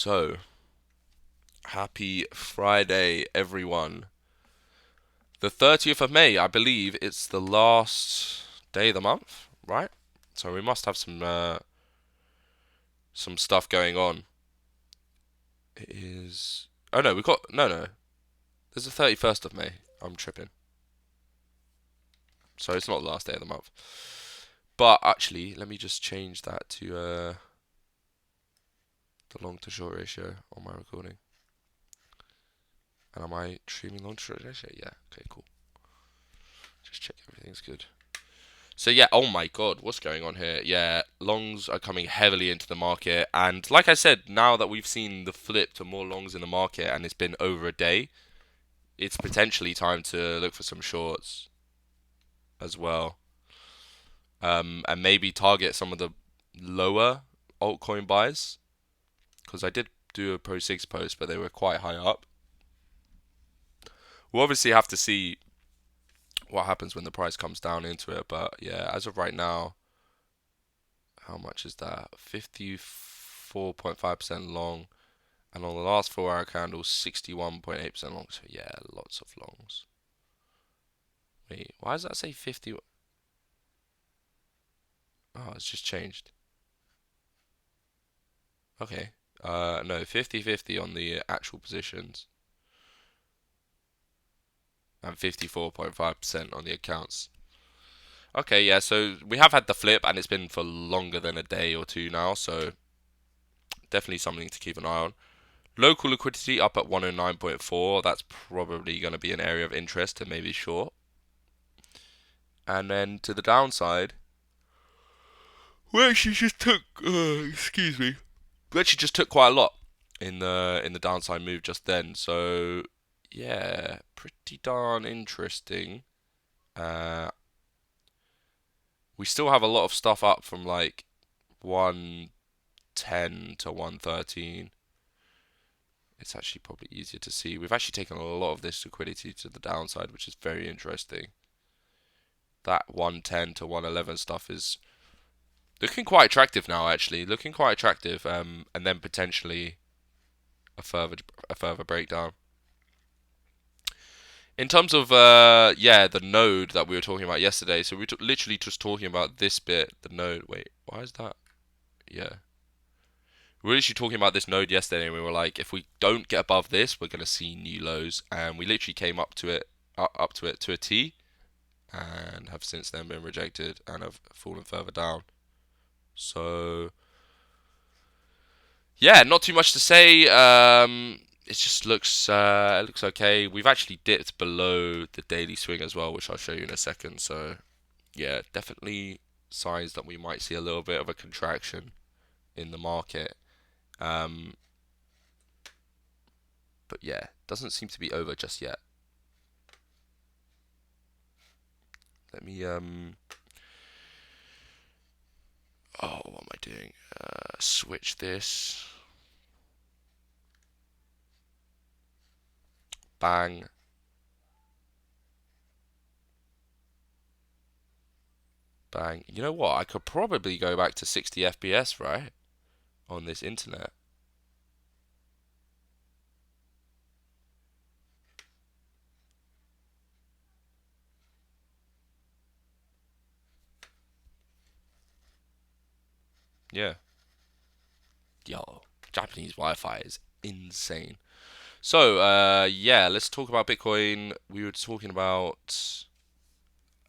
So, happy Friday, everyone. The 30th of May, I believe it's the last day of the month, right? So we must have some stuff going on. It is. Oh no, we got no. There's the 31st of May. I'm tripping. So it's not the last day of the month. But actually, let me just change that to the long to short ratio on my recording. And am I streaming long to short ratio? Yeah. Okay, cool. Just check everything's good. So yeah, oh my god, what's going on here? Yeah, longs are coming heavily into the market, and like I said, now that we've seen the flip to more longs in the market and it's been over a day, it's potentially time to look for some shorts as well. And maybe target some of the lower altcoin buys, because I did do a Pro 6 post, but they were quite high up. We'll obviously have to see what happens when the price comes down into it, but yeah, as of right now, how much is that? 54.5% long. And on the last 4 hour candle, 61.8% long. So yeah, lots of longs. Wait, why does that say 50? Oh, it's just changed. Okay. No, 50-50 on the actual positions. And 54.5% on the accounts. Okay, yeah, so we have had the flip and it's been for longer than a day or two now, so definitely something to keep an eye on. Local liquidity up at 109.4. That's probably going to be an area of interest to maybe short. And then to the downside, we actually just took, excuse me, we actually just took quite a lot in the downside move just then. So yeah, pretty darn interesting. Uh, we still have a lot of stuff up from like 110 to 113. It's actually probably easier to see. We've actually taken a lot of this liquidity to the downside, which is very interesting. That 110 to 111 stuff is looking quite attractive now, actually. Looking quite attractive, and then potentially a further breakdown. In terms of yeah, the node that we were talking about yesterday. So we were literally just talking about this bit, the node. Wait, why is that? Yeah, we were literally talking about this node yesterday, and we were like, if we don't get above this, we're gonna see new lows. And we literally came up to it to a T, and have since then been rejected and have fallen further down. So yeah, not too much to say. It just looks okay. We've actually dipped below the daily swing as well, which I'll show you in a second. So yeah, definitely signs that we might see a little bit of a contraction in the market. Um, but yeah, doesn't seem to be over just yet. Let me oh, what am I doing? Switch this. Bang. Bang. You know what? I could probably go back to 60 FPS, right? On this internet. Yeah. Yo, Japanese Wi-Fi is insane. So, yeah, let's talk about Bitcoin. We were talking about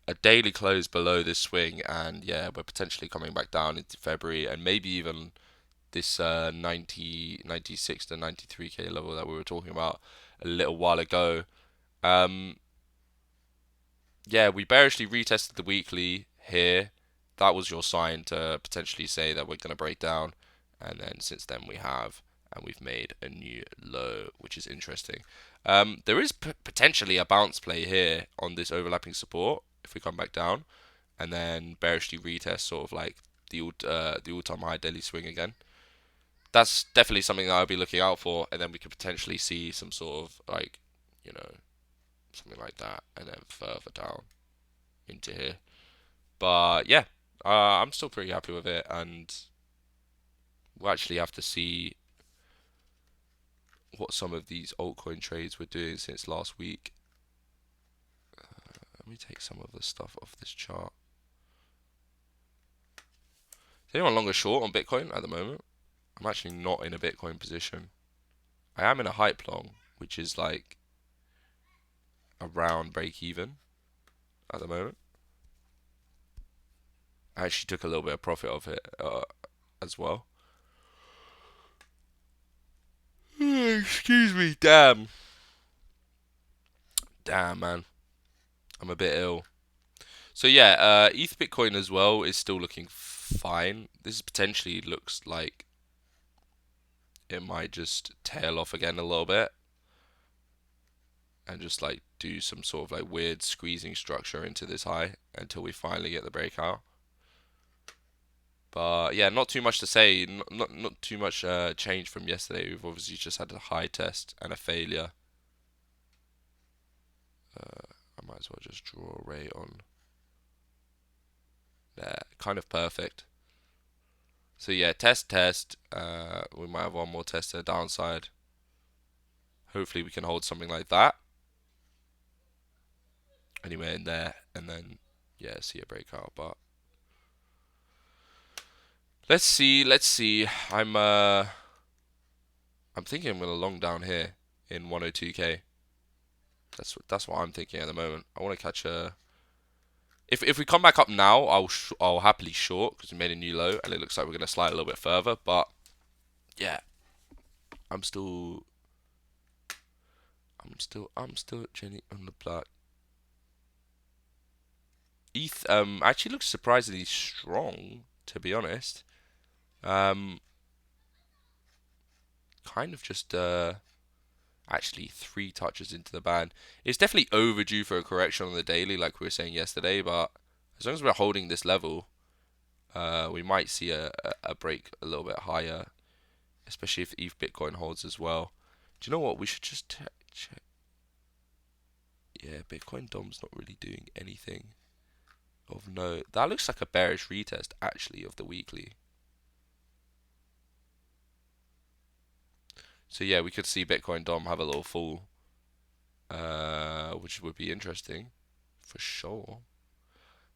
a daily close below this swing, and yeah, we're potentially coming back down into February, and maybe even this 96 to 93k level that we were talking about a little while ago. Um, yeah, we bearishly retested the weekly here. That was your sign to potentially say that we're going to break down. And then since then we have, and we've made a new low, which is interesting. There is potentially a bounce play here on this overlapping support if we come back down, and then bearishly retest sort of like the all-time high daily swing again. That's definitely something that I'll be looking out for, and then we could potentially see some sort of like, you know, something like that, and then further down into here. But yeah, I'm still pretty happy with it, and we'll actually have to see what some of these altcoin trades were doing since last week. Let me take some of the stuff off this chart. Is anyone long or short on Bitcoin at the moment? I'm actually not in a Bitcoin position. I am in a hype long, which is like around break even at the moment. I actually took a little bit of profit of it as well. Excuse me, damn, man, I'm a bit ill. So yeah, ETH Bitcoin as well is still looking fine. This potentially looks like it might just tail off again a little bit and just like do some sort of like weird squeezing structure into this high until we finally get the breakout. But yeah, not too much to say. Not too much change from yesterday. We've obviously just had a high test and a failure. I might as well just draw a ray on there. Kind of perfect. So yeah, test. We might have one more test to the downside. Hopefully we can hold something like that. Anyway, in there, and then yeah, see a breakout. But let's see. I'm thinking I'm gonna long down here in 102k. That's what I'm thinking at the moment. I want to catch a. If we come back up now, I'll happily short because we made a new low and it looks like we're gonna slide a little bit further. But yeah, I'm still Jenny on the black. ETH actually looks surprisingly strong, to be honest. Um, kind of just actually 3 touches into the band. It's definitely overdue for a correction on the daily, like we were saying yesterday. But as long as we're holding this level, we might see a break a little bit higher, especially if ETH Bitcoin holds as well. Do you know what? We should just check. Yeah, Bitcoin DOM's not really doing anything of note. That looks like a bearish retest actually of the weekly. So yeah, we could see Bitcoin DOM have a little fall, which would be interesting for sure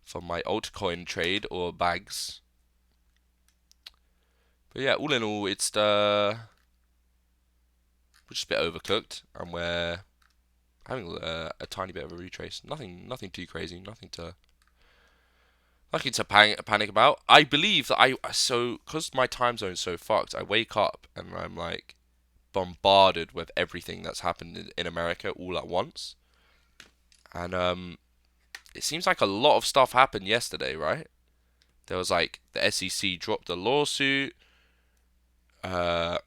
for my altcoin trade or bags. But yeah, all in all, we're just a bit overcooked, and we're having a tiny bit of a retrace. Nothing too crazy. Nothing to panic about. I believe that because my time zone's so fucked, I wake up and I'm like bombarded with everything that's happened in America all at once. And it seems like a lot of stuff happened yesterday, right? There was like the SEC dropped a lawsuit. Uh,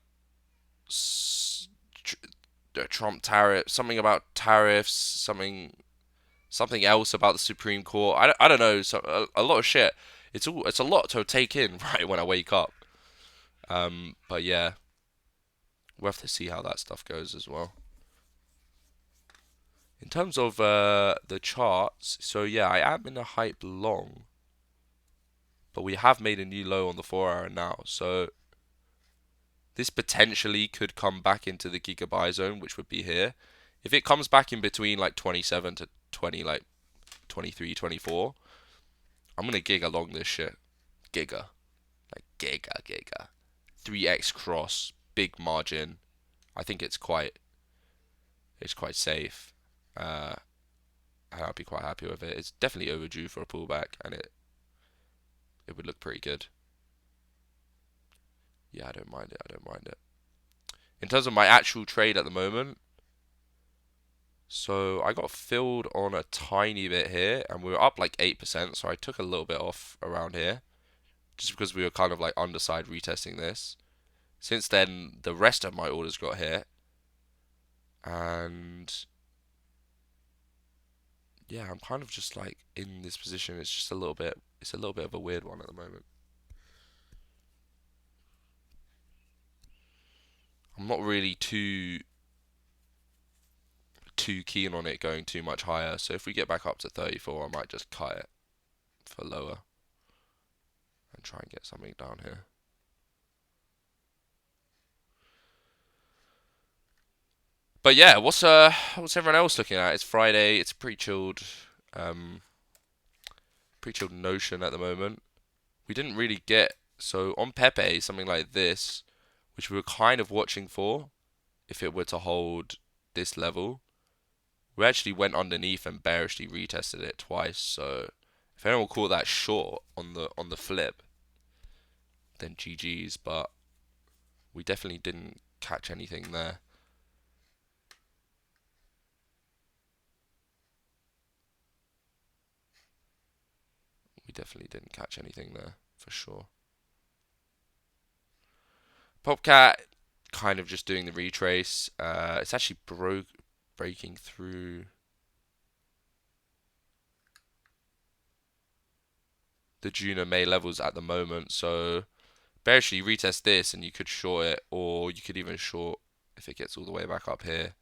Trump tariff, something about tariffs, something else about the Supreme Court. I don't know. So a lot of shit. It's a lot to take in right when I wake up. But yeah, we'll have to see how that stuff goes as well. In terms of the charts, so yeah, I am in a hype long, but we have made a new low on the 4 hour now. So this potentially could come back into the gigabuy zone, which would be here. If it comes back in between like 27 to 20, like 23, 24, I'm gonna gig along this shit. Giga. Like giga. 3x cross, big margin. I think it's quite safe. Uh, and I'd be quite happy with it. It's definitely overdue for a pullback, and it would look pretty good. Yeah, I don't mind it. I don't mind it. In terms of my actual trade at the moment, so I got filled on a tiny bit here, and we were up like 8%, so I took a little bit off around here, just because we were kind of like underside retesting this. Since then, the rest of my orders got hit, and yeah, I'm kind of just like in this position. It's a little bit of a weird one at the moment. I'm not really too keen on it going too much higher. So if we get back up to 34, I might just cut it for lower and try and get something down here. But yeah, what's everyone else looking at? It's Friday. It's a um, pretty chilled notion at the moment. We didn't really get so on Pepe something like this, which we were kind of watching for if it were to hold this level. We actually went underneath and bearishly retested it twice. So if anyone caught that short on the flip, then GG's. But we definitely didn't catch anything there. We definitely didn't catch anything there for sure. Popcat kind of just doing the retrace. It's actually breaking through the Juno May levels at the moment. So bearishly retest this and you could short it, or you could even short if it gets all the way back up here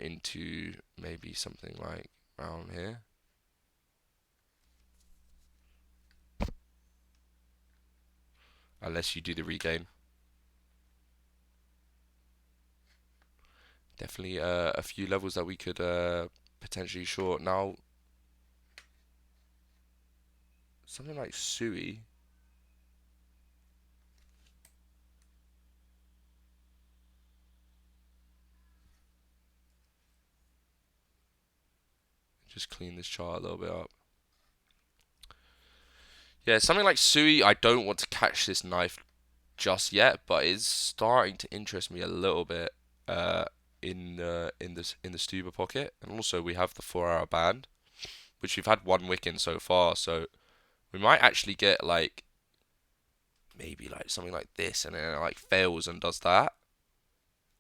into maybe something like around here. Unless you do the regain. Definitely a few levels that we could potentially short. Now, something like Sui. Just clean this chart a little bit up. Yeah, something like Sui, I don't want to catch this knife just yet, but it's starting to interest me a little bit uh, in the Stuba pocket, and also we have the 4 hour band, which we've had one wick in so far, so we might actually get like maybe like something like this, and then it like fails and does that,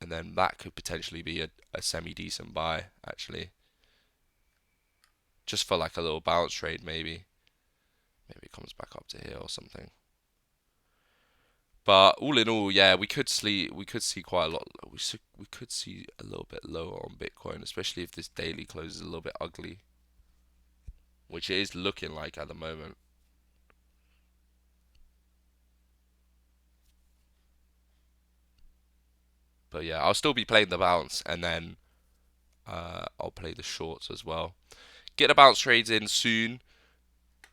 and then that could potentially be a semi decent buy actually, just for like a little bounce trade maybe. Maybe it comes back up to here or something. But all in all, yeah, we could see quite a lot. We could see a little bit lower on Bitcoin, especially if this daily closes a little bit ugly, which it is looking like at the moment. But yeah, I'll still be playing the bounce, and then I'll play the shorts as well. Get the bounce trades in soon,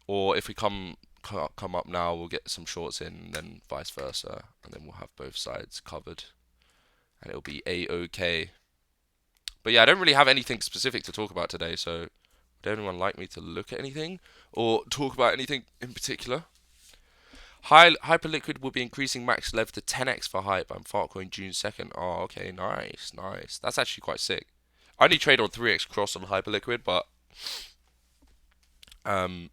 or if we come up now, we'll get some shorts in, and then vice versa, and then we'll have both sides covered, and it'll be a-okay. But yeah, I don't really have anything specific to talk about today, so would anyone like me to look at anything or talk about anything in particular? Hyperliquid will be increasing max lev to 10x for hype and Fartcoin June 2nd. Oh, okay, nice, nice. That's actually quite sick. I only trade on 3x cross on Hyperliquid, but um,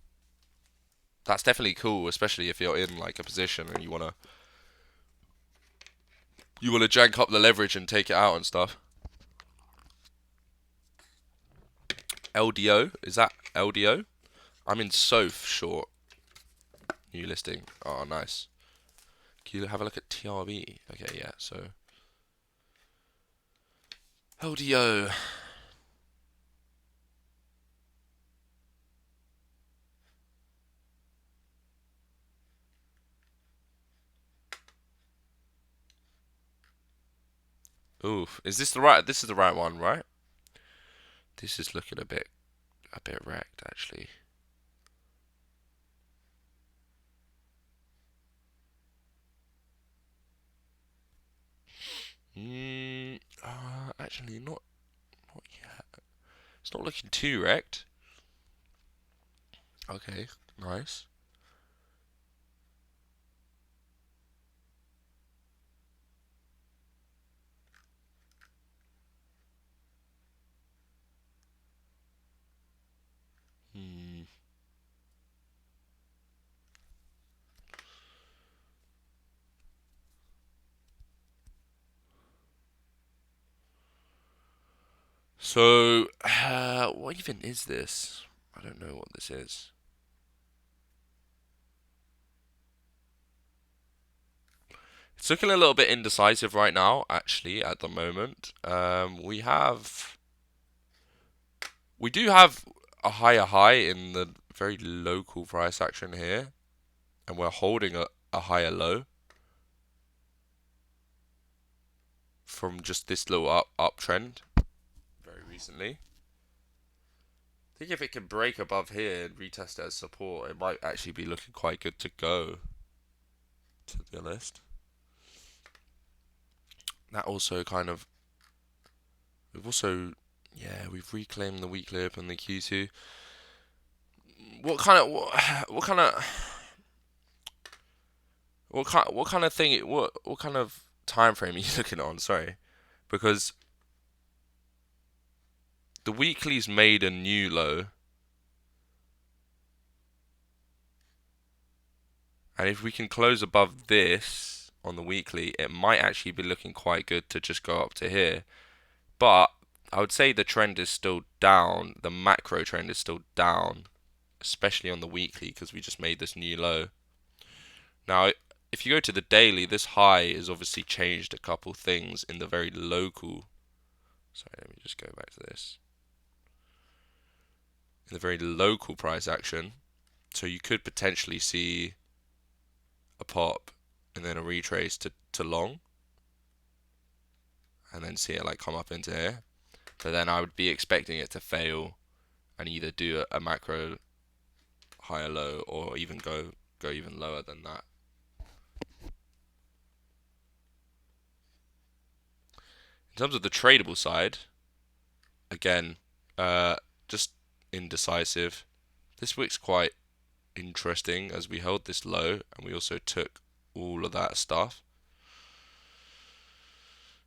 that's definitely cool, especially if you're in like a position and you wanna jank up the leverage and take it out and stuff. LDO, is that LDO? I'm in SOF short. New listing. Oh, nice. Can you have a look at TRB? Okay, yeah, so LDO. Oof. Is this the right this is the right one, right? This is looking a bit wrecked actually. Actually not yet. It's not looking too wrecked. Okay, nice. Hmm. So, what even is this? I don't know what this is. It's looking a little bit indecisive right now, actually, at the moment. We do have a higher high in the very local price action here, and we're holding a higher low from just this little uptrend very recently. I think if it can break above here and retest it as support, it might actually be looking quite good to go, to be honest. That also kind of, we've reclaimed the weekly open, the Q2. What kind of what kind of time frame are you looking on? Sorry, because the weekly's made a new low, and if we can close above this on the weekly, it might actually be looking quite good to just go up to here. But I would say the trend is still down. The macro trend is still down, especially on the weekly, because we just made this new low. Now, if you go to the daily, this high has obviously changed a couple things in the very local. Sorry, let me just go back to this. In the very local price action, so you could potentially see a pop and then a retrace to long, and then see it like come up into here. But then I would be expecting it to fail and either do a macro higher low or even go even lower than that. In terms of the tradable side, again, just indecisive. This wick's quite interesting as we held this low and we also took all of that stuff.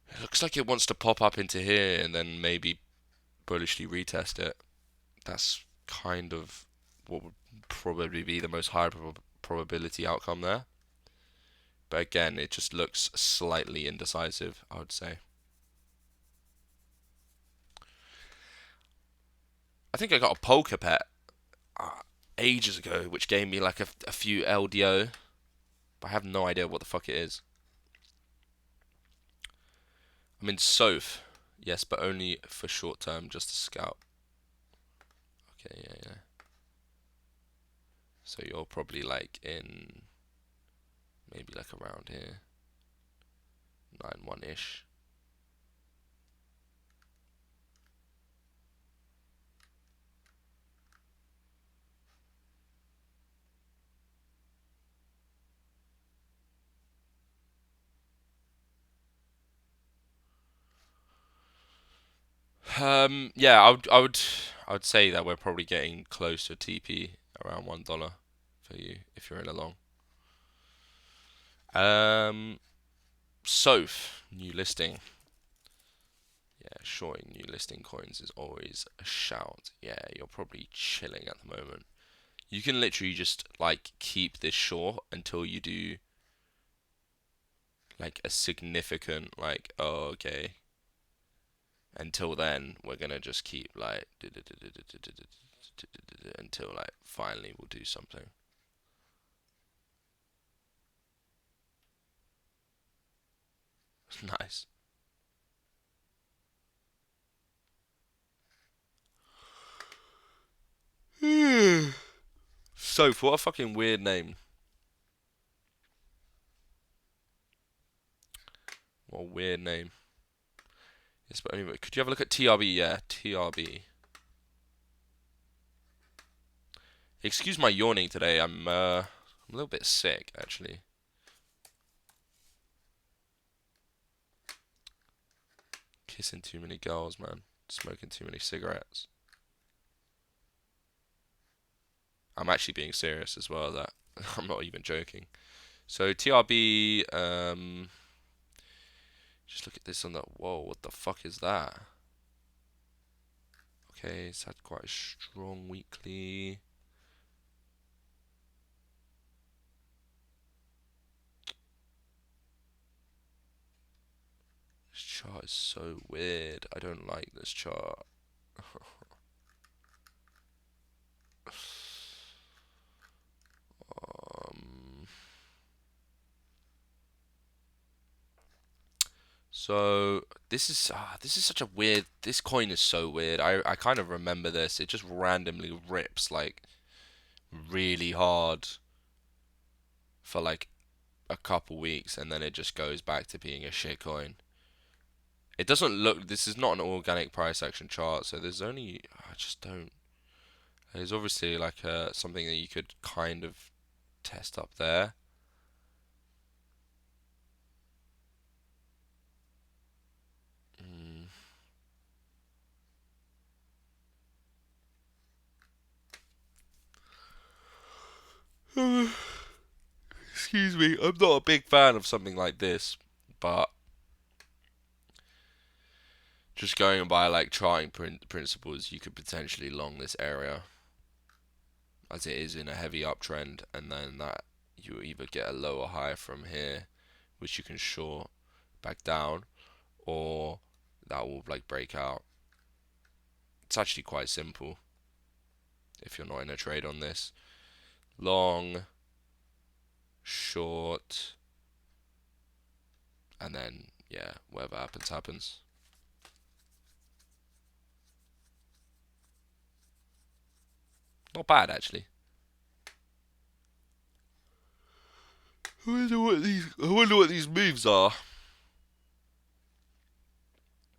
It looks like it wants to pop up into here and then maybe bullishly retest it. That's kind of what would probably be the most high probability outcome there. But again, it just looks slightly indecisive, I would say. I think I got a poker pet ages ago, which gave me like a few LDO, but I have no idea what the fuck it is. I'm in Soph, yes, but only for short term, just to scout. Okay, yeah. So you're probably like in maybe like around here, 9-1-ish. Yeah, I would say that we're probably getting close to TP around $1 for you if you're in a long. Soph, new listing. Yeah, shorting new listing coins is always a shout. Yeah, you're probably chilling at the moment. You can literally just like keep this short until you do like a significant like, oh, okay. Until then, we're gonna just keep like until like finally we'll do something. Nice. Soph, what a fucking weird name. What a weird name. Yes, but anyway, could you have a look at TRB? Yeah, TRB. Excuse my yawning today. I'm a little bit sick actually. Kissing too many girls, man. Smoking too many cigarettes. I'm actually being serious as well. That I'm not even joking. So TRB. Just look at this on that. Whoa, what the fuck is that? Okay, it's had quite a strong weekly. This chart is so weird. I don't like this chart. So this is such a weird. This coin is so weird. I kind of remember this. It just randomly rips like really hard for like a couple weeks, and then it just goes back to being a shit coin. It doesn't look. This is not an organic price action chart, so there's only. I just don't. There's obviously like something that you could kind of test up there. Mm. Excuse me. I'm not a big fan of something like this, but just going by like charting principles, you could potentially long this area as it is in a heavy uptrend, and then that you either get a lower high from here, which you can short back down, or that will like break out. It's actually quite simple if you're not in a trade on this. Long, short, and then yeah, whatever happens, happens. Not bad actually. I wonder what these moves are.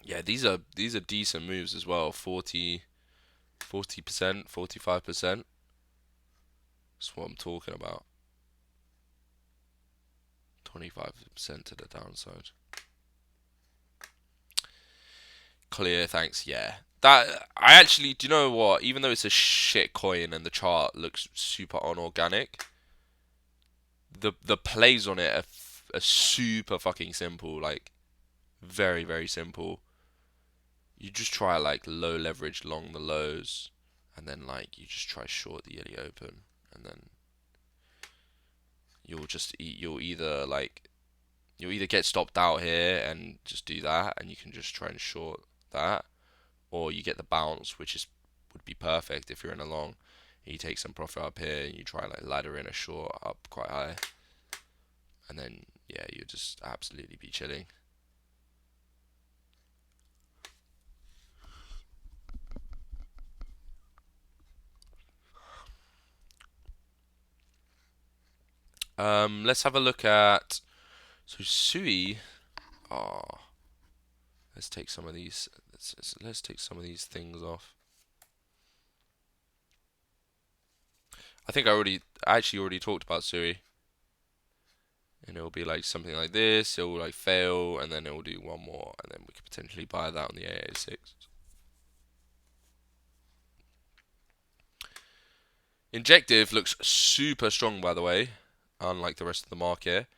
Yeah, these are decent moves as well. 40%, 45%. That's what I'm talking about. 25% to the downside. Clear, thanks. Yeah. That I actually, do you know what? Even though it's a shit coin and the chart looks super unorganic, the plays on it are super fucking simple. Like very very simple. You just try like low leverage long the lows, and then like you just try short the yearly open, and then you'll either get stopped out here and just do that, and you can just try and short that, or you get the bounce, which is would be perfect if you're in a long. And you take some profit up here, and you try like ladder in a short up quite high, and then yeah, you just absolutely be chilling. Let's have a look at so Sui. Oh, let's take some of these. Let's take some of these things off. I actually already talked about Sui, and it'll be like something like this. It'll like fail, and then it'll do one more, and then we could potentially buy that on the AA6. Injective looks super strong, by the way, unlike the rest of the market.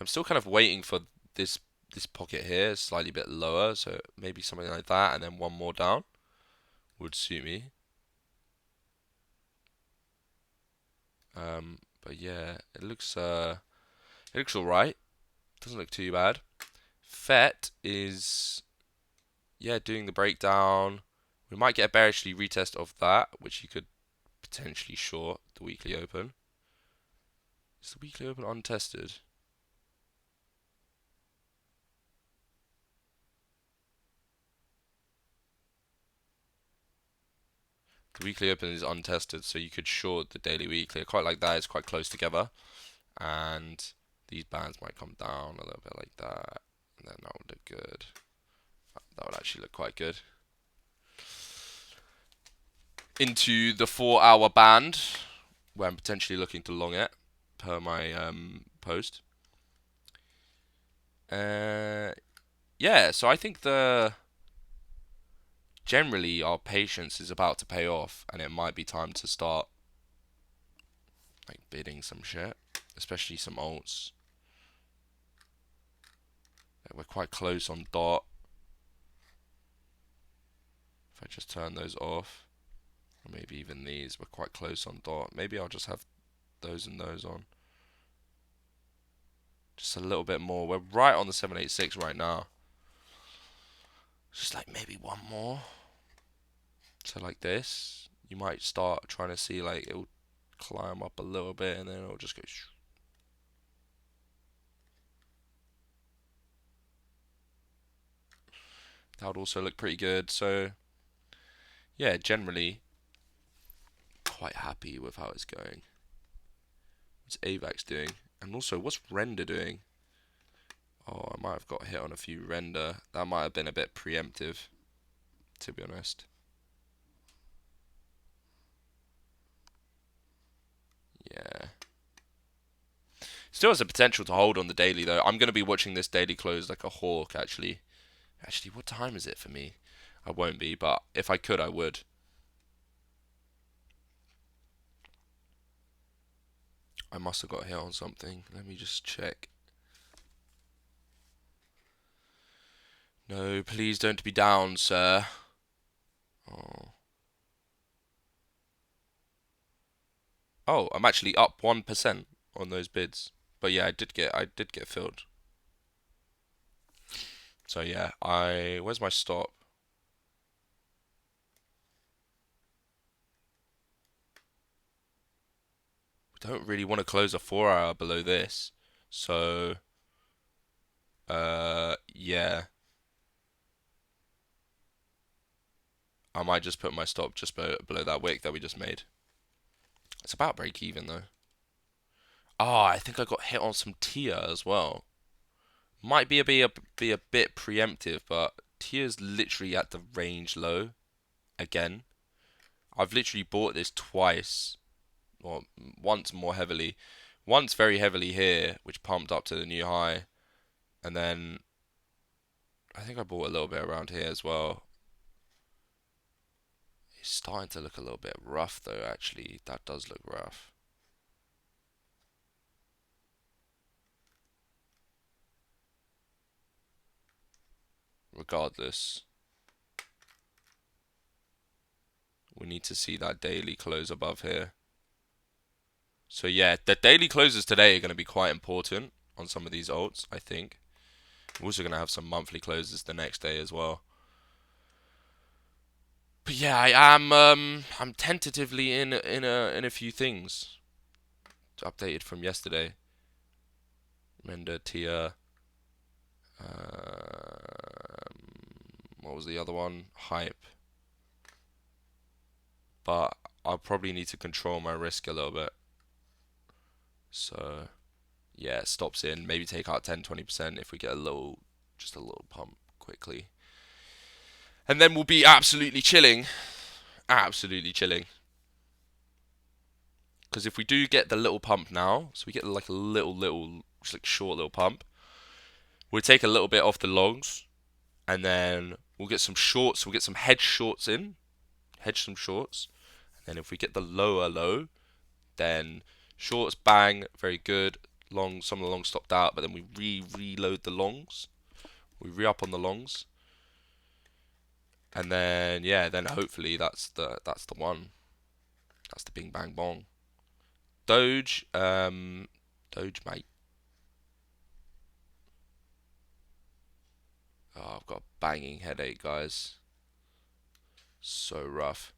I'm still kind of waiting for this this pocket here, slightly bit lower, so maybe something like that, and then one more down would suit me. But yeah, it looks alright. Doesn't look too bad. FET is yeah doing the breakdown. We might get a bearishly retest of that, which you could potentially short the weekly open. Is the weekly open untested? The weekly open is untested, so you could short the daily weekly. I quite like that. It's quite close together, and these bands might come down a little bit like that, and then that would look good. That would actually look quite good. Into the 4 hour band, where I'm potentially looking to long it, per my post. Yeah, so I think generally our patience is about to pay off, and it might be time to start like bidding some shit, especially some alts. We're quite close on dot. If I just turn those off, or maybe even these, we're quite close on dot. Maybe I'll just have those and those on. Just a little bit more. We're right on the 786 right now. Just like maybe one more. So like this, you might start trying to see like it'll climb up a little bit, and then it'll just go. That would also look pretty good. So yeah, generally quite happy with how it's going. What's AVAX doing? And also, what's Render doing? Oh, I might have got hit on a few render. That might have been a bit preemptive, to be honest. Yeah. Still has the potential to hold on the daily, though. I'm going to be watching this daily close like a hawk, actually. Actually, what time is it for me? I won't be, but if I could, I would. I must have got hit on something. Let me just check. No, please don't be down, sir. Oh. Oh, I'm actually up 1% on those bids. But yeah, I did get filled. So yeah, where's my stop? We don't really want to close a 4 hour below this. So yeah, I might just put my stop just below that wick that we just made. It's about break even though. Oh, I think I got hit on some tier as well. Might be a bit preemptive, but tier's literally at the range low again. I've literally bought this twice, or once more heavily. Once very heavily here, which pumped up to the new high, and then I think I bought a little bit around here as well. It's starting to look a little bit rough though, actually. That does look rough. Regardless, we need to see that daily close above here. So yeah, the daily closes today are going to be quite important on some of these alts, I think. We're also going to have some monthly closes the next day as well. But yeah, I'm tentatively in a few things. It's updated from yesterday. Render tier. What was the other one? Hype. But I'll probably need to control my risk a little bit. So yeah, stops in. Maybe take out 10-20% if we get just a little pump quickly. And then we'll be absolutely chilling. Absolutely chilling. Because if we do get the little pump now, so we get like a little, just like short little pump, we'll take a little bit off the longs, and then we'll get some shorts. We'll get some hedge shorts in, hedge some shorts. And then if we get the lower low, then shorts bang, very good. Long, some of the longs stopped out, but then we reload the longs. We re-up on the longs, and then yeah, then hopefully that's the one. That's the bing bang bong. Doge, Doge mate. Oh, I've got a banging headache, guys. So rough.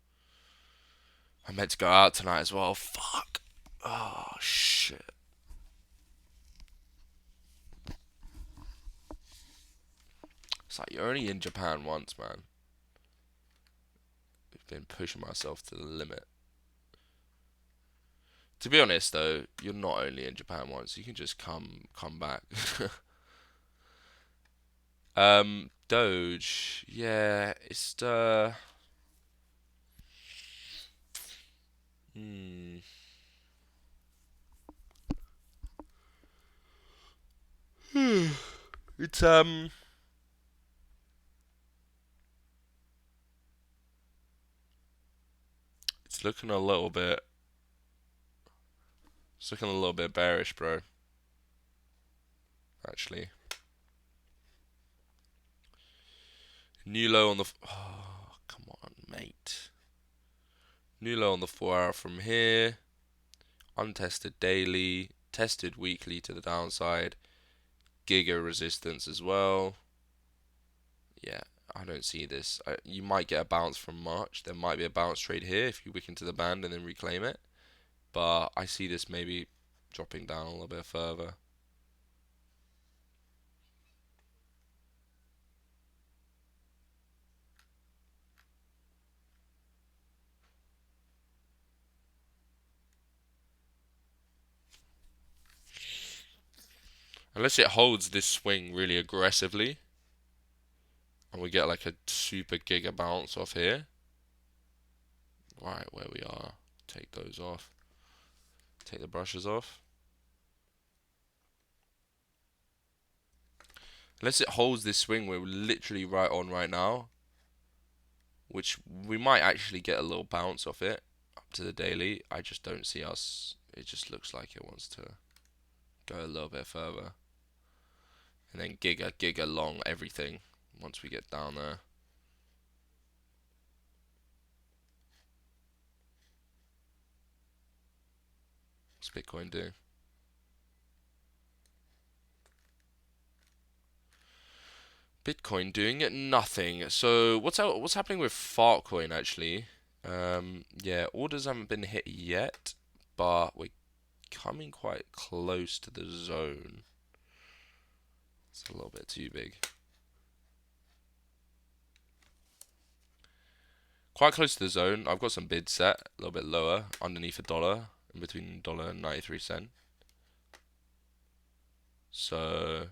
I meant to go out tonight as well. Fuck. Oh shit. It's like you're only in Japan once, man. I've been pushing myself to the limit. To be honest, though, you're not only in Japan once. You can just come back. Doge. Yeah, it's Hmm. It's it's looking a little bit. It's looking a little bit bearish, bro. Actually, new low on the. Oh, come on, mate. New low on the 4 hour from here. Untested daily. Tested weekly to the downside. Giga resistance as well. Yeah, I don't see this. You might get a bounce from March. There might be a bounce trade here if you wick into the band and then reclaim it. But I see this maybe dropping down a little bit further. Unless it holds this swing really aggressively, and we get like a super giga bounce off here. Right where we are. Take those off. Take the brushes off. Unless it holds this swing we're literally right on right now, which we might actually get a little bounce off it up to the daily. I just don't see us. It just looks like it wants to go a little bit further. And then giga long everything once we get down there. What's Bitcoin do? Bitcoin doing nothing. So what's happening with Fartcoin actually? Yeah, orders haven't been hit yet, but we're coming quite close to the zone. It's a little bit too big. Quite close to the zone. I've got some bids set a little bit lower underneath $1, in between $1 and 93¢. So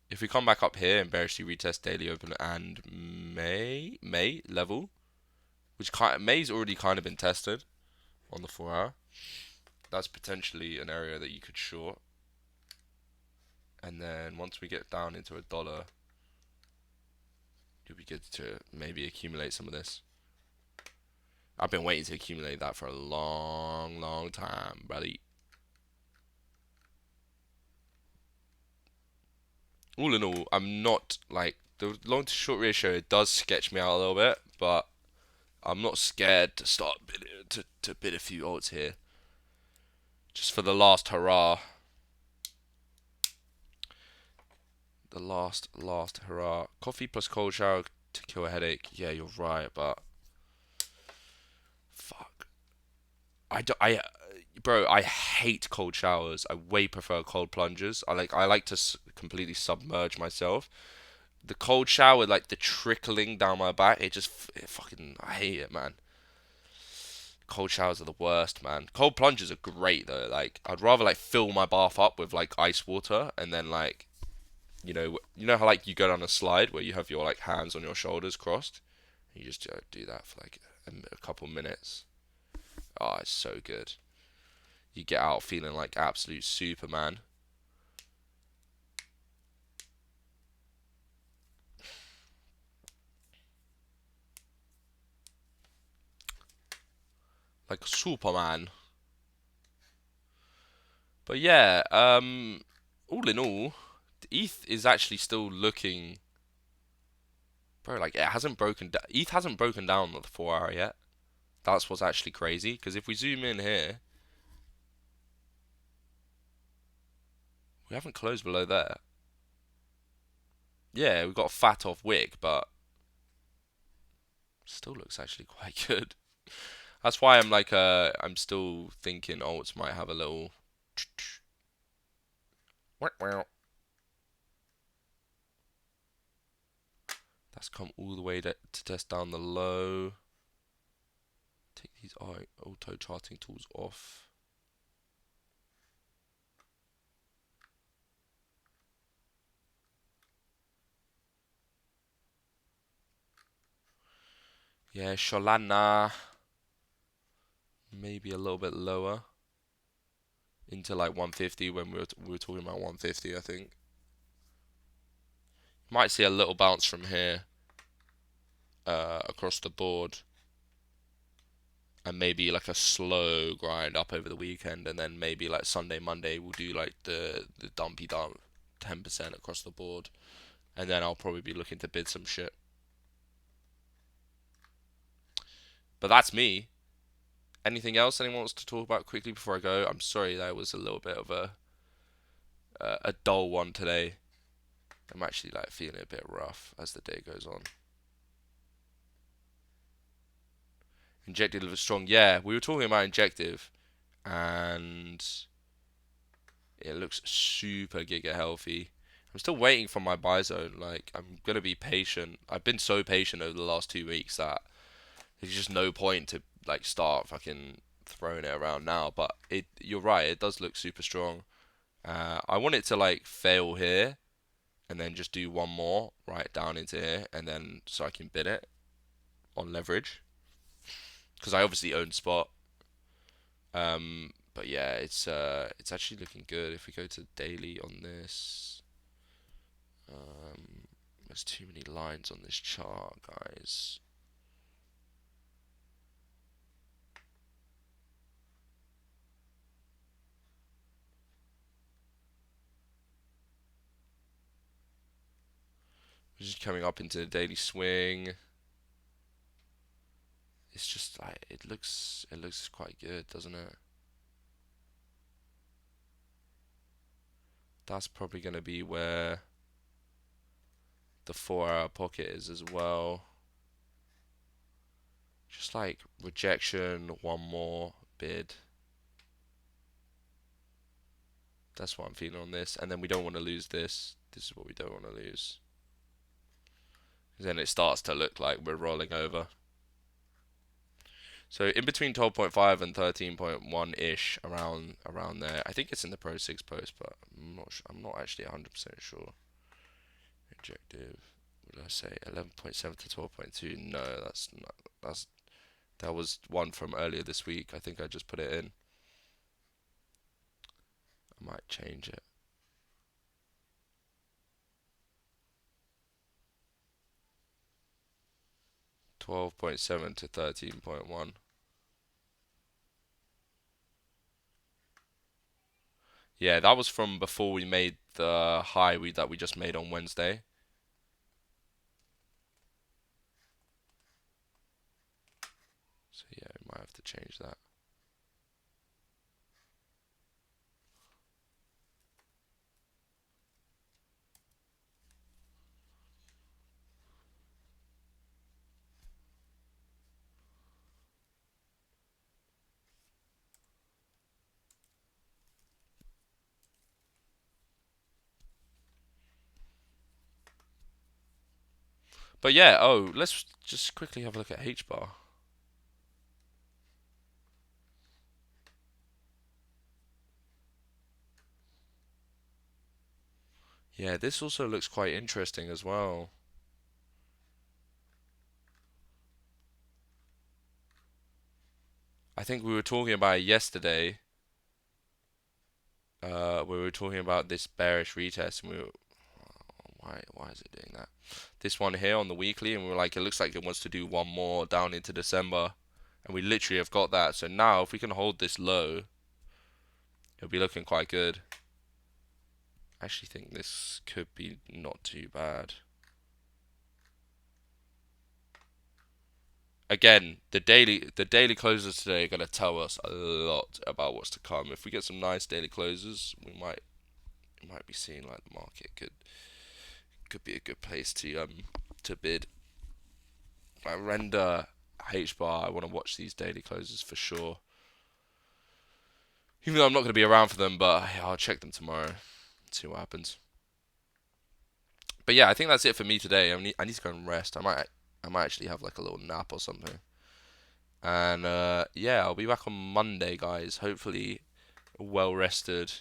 if we come back up here and bearishly retest daily open and May level, which May's already kind of been tested on the 4 hour. That's potentially an area that you could short. And then once we get down into $1, you'll be good to maybe accumulate some of this. I've been waiting to accumulate that for a long time, buddy. All in all, I'm not like the long to short ratio. It does sketch me out a little bit, but I'm not scared to start to bid a few odds here, just for the last hurrah. The last hurrah. Coffee plus cold shower to kill a headache. Yeah, you're right, but fuck. Bro, I hate cold showers. I way prefer cold plunges. I like to completely submerge myself. The cold shower, like the trickling down my back, I hate it, man. Cold showers are the worst, man. Cold plunges are great though. Like I'd rather like fill my bath up with like ice water and then like you know how like you go down a slide where you have your like hands on your shoulders crossed. You just do that for like a couple minutes. Oh, it's so good. You get out feeling like absolute Superman. Like Superman. But yeah, all in all, the ETH is actually still looking, bro. Like it hasn't broken. ETH hasn't broken down the 4 hour yet. That's what's actually crazy. Because if we zoom in here, we haven't closed below there. Yeah, we've got a fat off wick, but still looks actually quite good. That's why I'm still thinking alts might have a little. That's come all the way to test down the low. Take these auto charting tools off. Yeah, Sholana. Maybe a little bit lower. Into like 150 when we were talking about 150, I think. Might see a little bounce from here across the board. And maybe like a slow grind up over the weekend, and then maybe like Sunday, Monday we'll do like the dumpy dump 10% across the board, and then I'll probably be looking to bid some shit. But that's me. Anything else anyone wants to talk about quickly before I go? I'm sorry that was a little bit of a dull one today. I'm actually like feeling a bit rough as the day goes on. Injective looks strong. Yeah, we were talking about injective, and it looks super giga healthy. I'm still waiting for my buy zone. Like I'm gonna be patient. I've been so patient over the last 2 weeks that there's just no point to like start fucking throwing it around now. But you're right. It does look super strong. I want it to like fail here and then just do one more right down into here, and then so I can bid it on leverage because I obviously own spot. But yeah, it's actually looking good. If we go to daily on this, there's too many lines on this chart, guys. We're just coming up into the daily swing. It's just like it looks quite good, doesn't it? That's probably gonna be where the 4 hour pocket is as well. Just like rejection, one more bid. That's what I'm feeling on this. And then we don't want to lose this. This is what we don't want to lose. Then it starts to look like we're rolling over. So in between 12.5 and 13.1 ish, around there. I think it's in the Pro 6 post, but I'm not actually 100% sure. Objective. What did I say? 11.7 to 12.2. No, that's not. That was one from earlier this week. I think I just put it in. I might change it. 12.7 to 13.1. Yeah, that was from before we made the high that we just made on Wednesday. So yeah, we might have to change that. But yeah, let's just quickly have a look at H bar. Yeah, this also looks quite interesting as well. I think we were talking about it yesterday. We were talking about this bearish retest, and why is it doing that? This one here on the weekly, and we were like, it looks like it wants to do one more down into December, and we literally have got that. So now, if we can hold this low, it'll be looking quite good. I actually think this could be not too bad. Again, the daily closes today are going to tell us a lot about what's to come. If we get some nice daily closes, we might be seeing like the market could be a good place to bid. I render H bar. I want to watch these daily closes for sure. Even though I'm not going to be around for them, but yeah, I'll check them tomorrow. See what happens. But yeah, I think that's it for me today. I need to go and rest. I might actually have like a little nap or something. And yeah, I'll be back on Monday, guys. Hopefully, well rested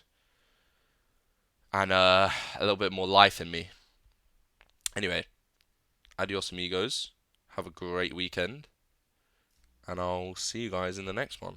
and a little bit more life in me. Anyway, adios, amigos. Have a great weekend, and I'll see you guys in the next one.